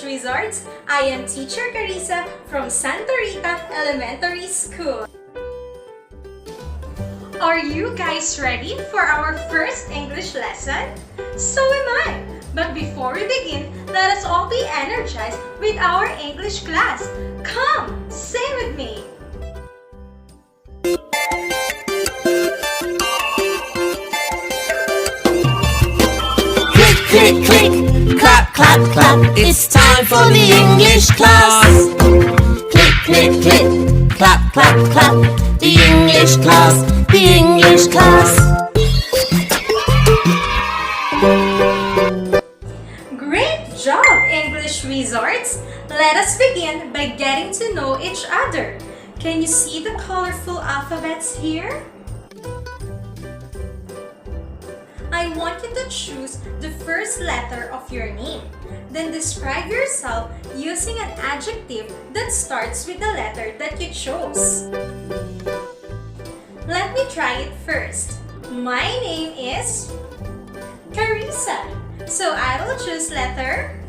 Wizards. I am Teacher Carissa from Santa Rita Elementary School. Are you guys ready for our first English lesson? So am I! But before we begin, let us all be energized with our English class. Come, say with me! Click, click, clap, clap, clap. It's time for the English class. Click, click, click, clap, clap, clap. The English class, the English class. Great job, English Wizards! Let us begin by getting to know each other. Can you see the colorful alphabets here? I want you to choose the first letter of your name. Then describe yourself using an adjective that starts with the letter that you chose. Let me try it first. My name is Carissa. So I will choose letter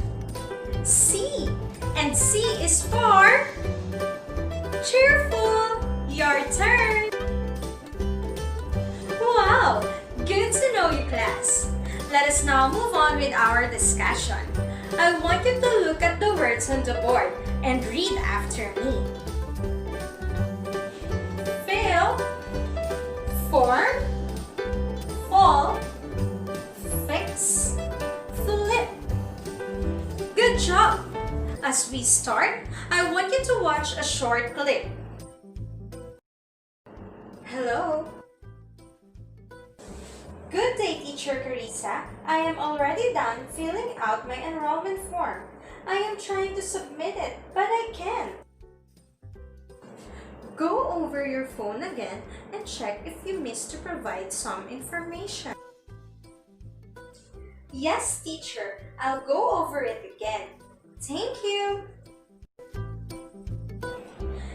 C. And C is for cheerful. Your turn. Wow! Good to know you, class. Let us now move on with our discussion. I want you to look at the words on the board and read after me. Fill, form, fall, fix, flip. Good job! As we start, I want you to watch a short clip. Hello. Good day, Teacher Carissa. I am already done filling out my enrollment form. I am trying to submit it, but I can't. Go over your phone again and check if you missed to provide some information. Yes, teacher. I'll go over it again. Thank you.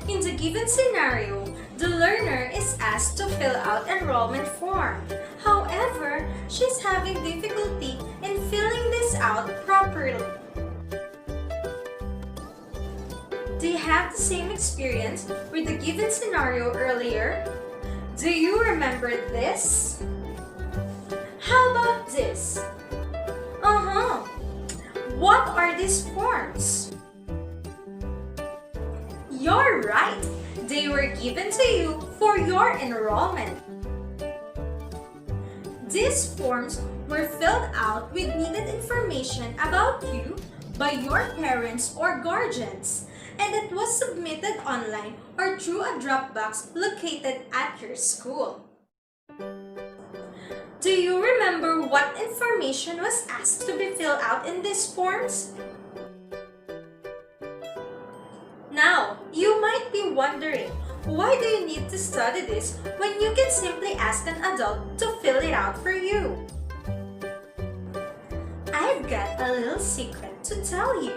In the given scenario, the learner is asked to fill out enrollment form. However, she's having difficulty in filling this out properly. Do you have the same experience with the given scenario earlier? Do you remember this? How about this? What are these forms? You're right! They were given to you for your enrollment. These forms were filled out with needed information about you by your parents or guardians, and it was submitted online or through a Dropbox located at your school. Do you remember what information was asked to be filled out in these forms? Now, you might be wondering, why do you need to study this when you can simply ask an adult to fill it out for you? I've got a little secret to tell you.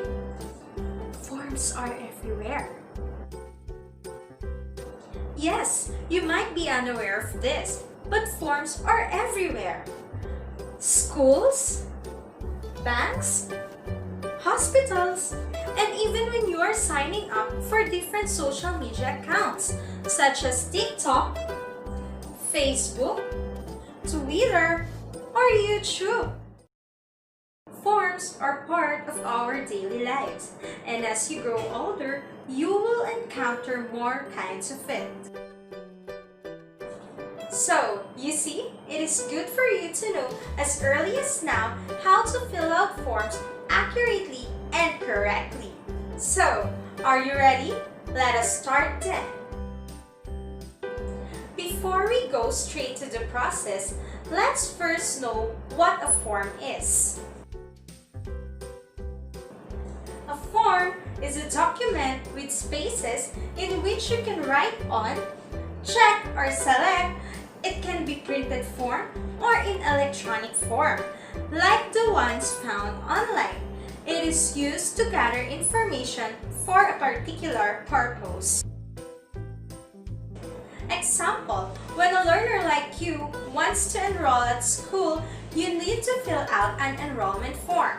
Forms are everywhere. Yes, you might be unaware of this, but forms are everywhere. Schools, banks, hospitals, and even when you are signing up for different social media accounts such as TikTok, Facebook, Twitter, or YouTube. Forms are part of our daily lives, and as you grow older, you will encounter more kinds of it. So, you see, it is good for you to know as early as now how to fill out forms accurately and correctly. So, are you ready? Let us start then. Before we go straight to the process, let's first know what a form is. A form is a document with spaces in which you can write on, check or select. It can be printed form or in electronic form, like the ones found online. It is used to gather information for a particular purpose. Example, when a learner like you wants to enroll at school, you need to fill out an enrollment form.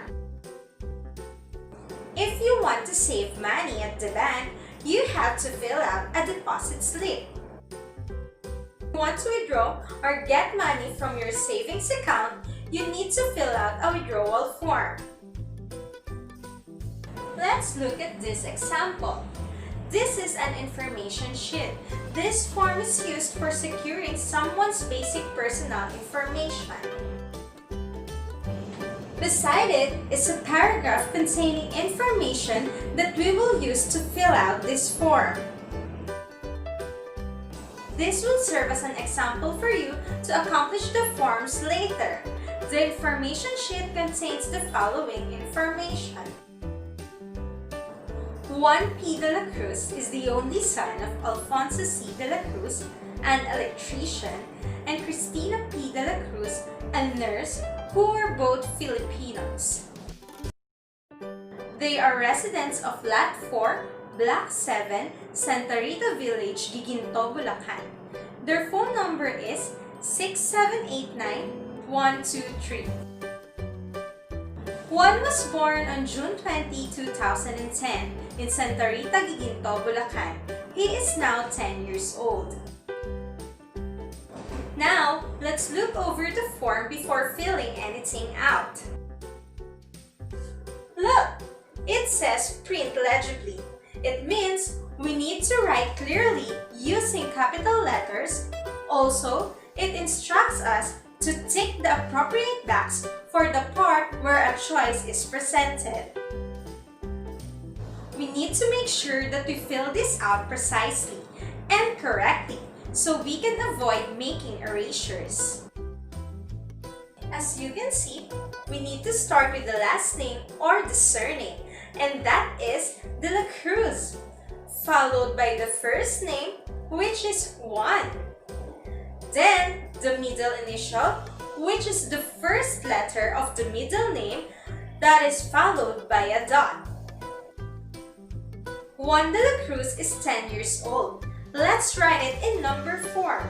If you want to save money at the bank, you have to fill out a deposit slip. If you want to withdraw or get money from your savings account, you need to fill out a withdrawal form. Let's look at this example. This is an information sheet. This form is used for securing someone's basic personal information. Beside it is a paragraph containing information that we will use to fill out this form. This will serve as an example for you to accomplish the forms later. The information sheet contains the following information. Juan P. de la Cruz is the only son of Alfonso C. de la Cruz, an electrician, and Cristina P. de la Cruz, a nurse, who are both Filipinos. They are residents of Lot 4, Block 7, Santa Rita Village, Giginto, Bulacan. Their phone number is 6789-123. Juan was born on June 20, 2010 in Santa Rita, Giginto, Bulacan. He is now 10 years old. Now, let's look over the form before filling anything out. Look! It says print legibly. It means we need to write clearly using capital letters. Also, it instructs us to tick the appropriate box for the part where a choice is presented. We need to make sure that we fill this out precisely and correctly so we can avoid making erasures. As you can see, we need to start with the last name or the surname, and that is de la Cruz, followed by the first name, which is Juan. Then, the middle initial, which is the first letter of the middle name, that is followed by a dot. Juan de la Cruz is 10 years old. Let's write it in number form.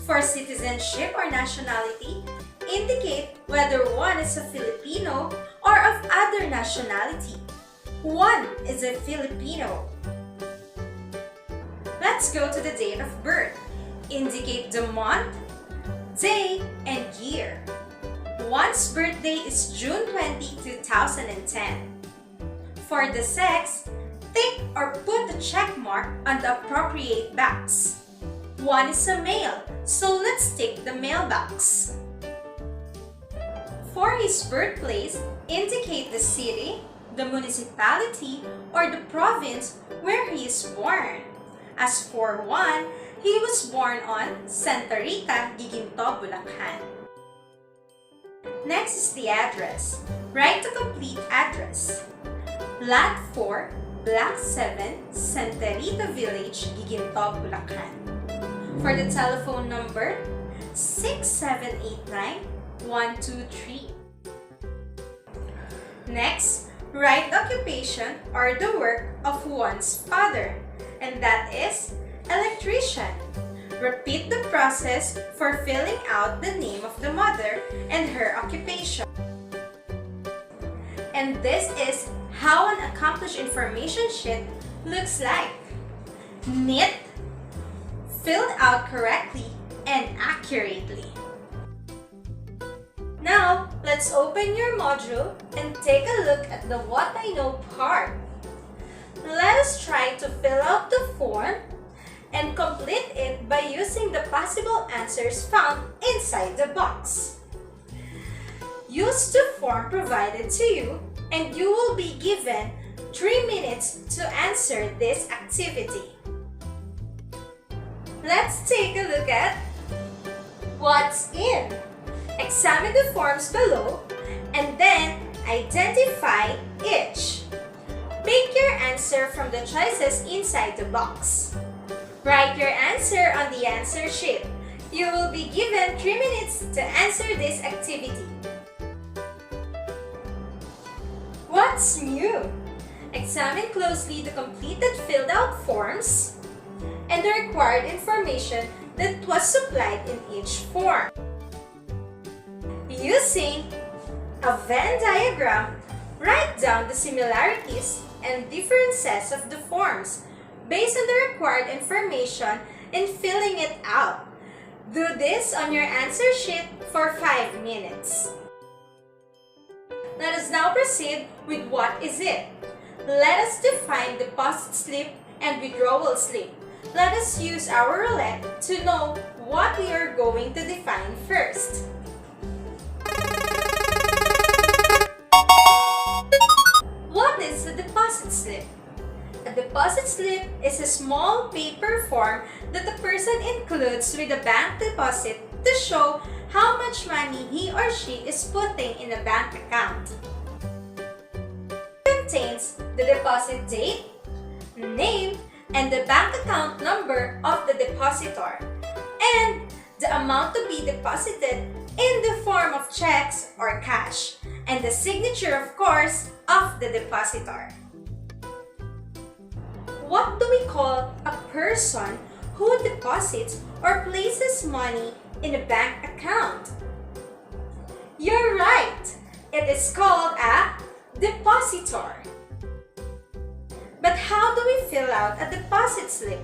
For citizenship or nationality, indicate whether one is a Filipino or of other nationality. One is a Filipino. Let's go to the date of birth. Indicate the month, day, and year. One's birthday is June 20, 2010. For the sex, tick or put a check mark on the appropriate box. One is a male, so let's tick the male box. For his birthplace, indicate the city, the municipality, or the province where he is born. As for Juan, he was born on Santa Rita, Giginto, Bulacan. Next is the address. Write the complete address. Lot 4, Block 7, Santa Rita Village, Giginto, Bulacan. For the telephone number, 6789-123. Next, write the occupation or the work of one's father, and that is electrician. Repeat the process for filling out the name of the mother and her occupation. And this is how an accomplished information sheet looks like. Neat, filled out correctly and accurately. Now, let's open your module and take a look at the What I Know part. Let us try to fill out the form and complete it by using the possible answers found inside the box. Use the form provided to you and you will be given 3 minutes to answer this activity. Let's take a look at what's in. Examine the forms below and then identify each. Pick your answer from the choices inside the box. Write your answer on the answer sheet. You will be given 3 minutes to answer this activity. What's new? Examine closely the completed filled out forms and the required information that was supplied in each form. Using a Venn diagram, Write down the similarities and differences of the forms based on the required information in filling it out. Do this on your answer sheet for 5 minutes. Let us now proceed with what is it. Let us define deposit slip and withdrawal slip. Let us use our roulette to know what we are going to define first. What is a deposit slip? A deposit slip is a small paper form that a person includes with a bank deposit to show how much money he or she is putting in a bank account. It contains the deposit date, name, and the bank account number of the depositor, and the amount to be deposited in the form of checks or cash, and the signature, of course, of the depositor. What do we call a person who deposits or places money in a bank account? You're right! It is called a depositor. But how do we fill out a deposit slip?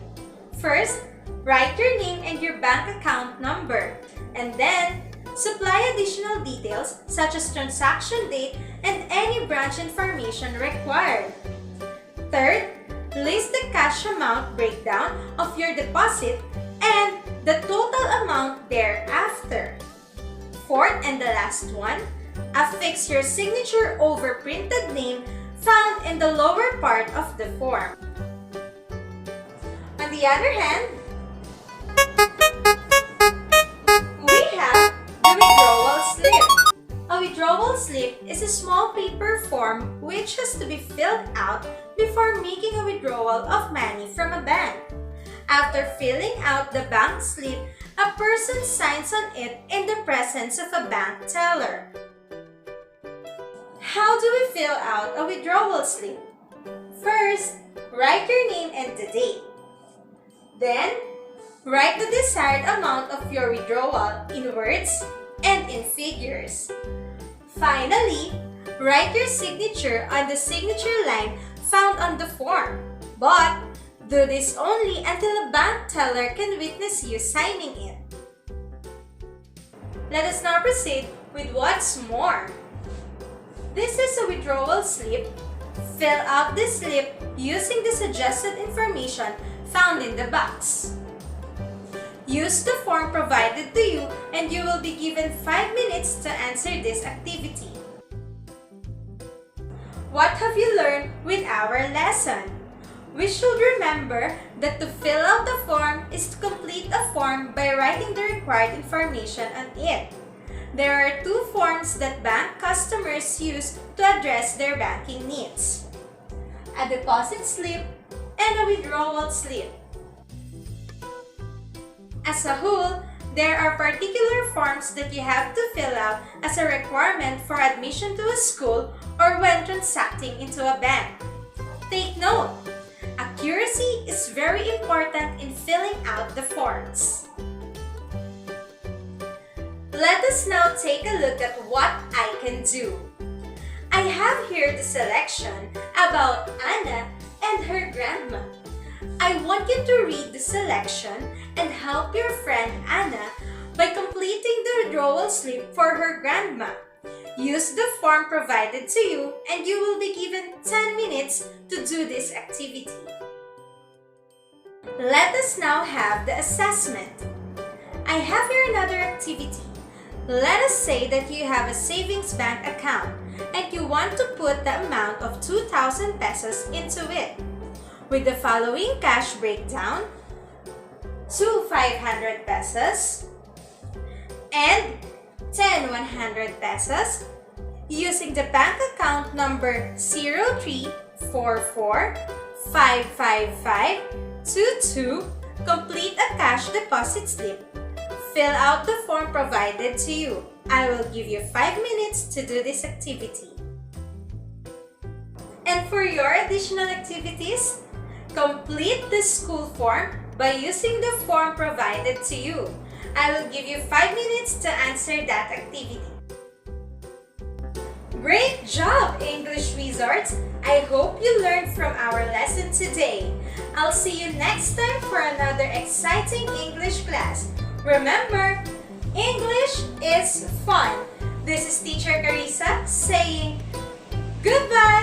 First, write your name and your bank account number, and then supply additional details such as transaction date and any branch information required. Third, list the cash amount breakdown of your deposit and the total amount thereafter. Fourth and the last one, affix your signature over printed name found in the lower part of the form. On the other hand, we have the withdrawal slip. A withdrawal slip is a small paper form which has to be filled out before making a withdrawal of money from a bank. After filling out the bank slip, a person signs on it in the presence of a bank teller. How do we fill out a withdrawal slip? First, write your name and the date. Then, write the desired amount of your withdrawal in words and in figures. Finally, write your signature on the signature line found on the form. But, do this only until a bank teller can witness you signing it. Let us now proceed with what's more. This is a withdrawal slip. Fill out this slip using the suggested information found in the box. Use the form provided to you and you will be given 5 minutes to answer this activity. What have you learned with our lesson? We should remember that to fill out the form is to complete a form by writing the required information on it. There are 2 forms that bank customers use to address their banking needs: a deposit slip and a withdrawal slip. As a whole, there are particular forms that you have to fill out as a requirement for admission to a school or when transacting into a bank. Take note, accuracy is very important in filling out the forms. Let us now take a look at what I can do. I have here the selection about Anna and her grandma. I want you to read the selection and help your friend Anna by completing the withdrawal slip for her grandma. Use the form provided to you and you will be given 10 minutes to do this activity. Let us now have the assessment. I have here another activity. Let us say that you have a savings bank account and you want to put the amount of 2,000 pesos into it. With the following cash breakdown, 500 pesos and 100 pesos using the bank account number 0344555522, complete a cash deposit slip. Fill out the form provided to you. I will give you 5 minutes to do this activity. And for your additional activities, complete the school form by using the form provided to you. I will give you 5 minutes to answer that activity. Great job, English English Wizards, I hope you learned from our lesson today. I'll see you next time for another exciting English class. Remember, English is fun. This is Teacher Carissa saying goodbye.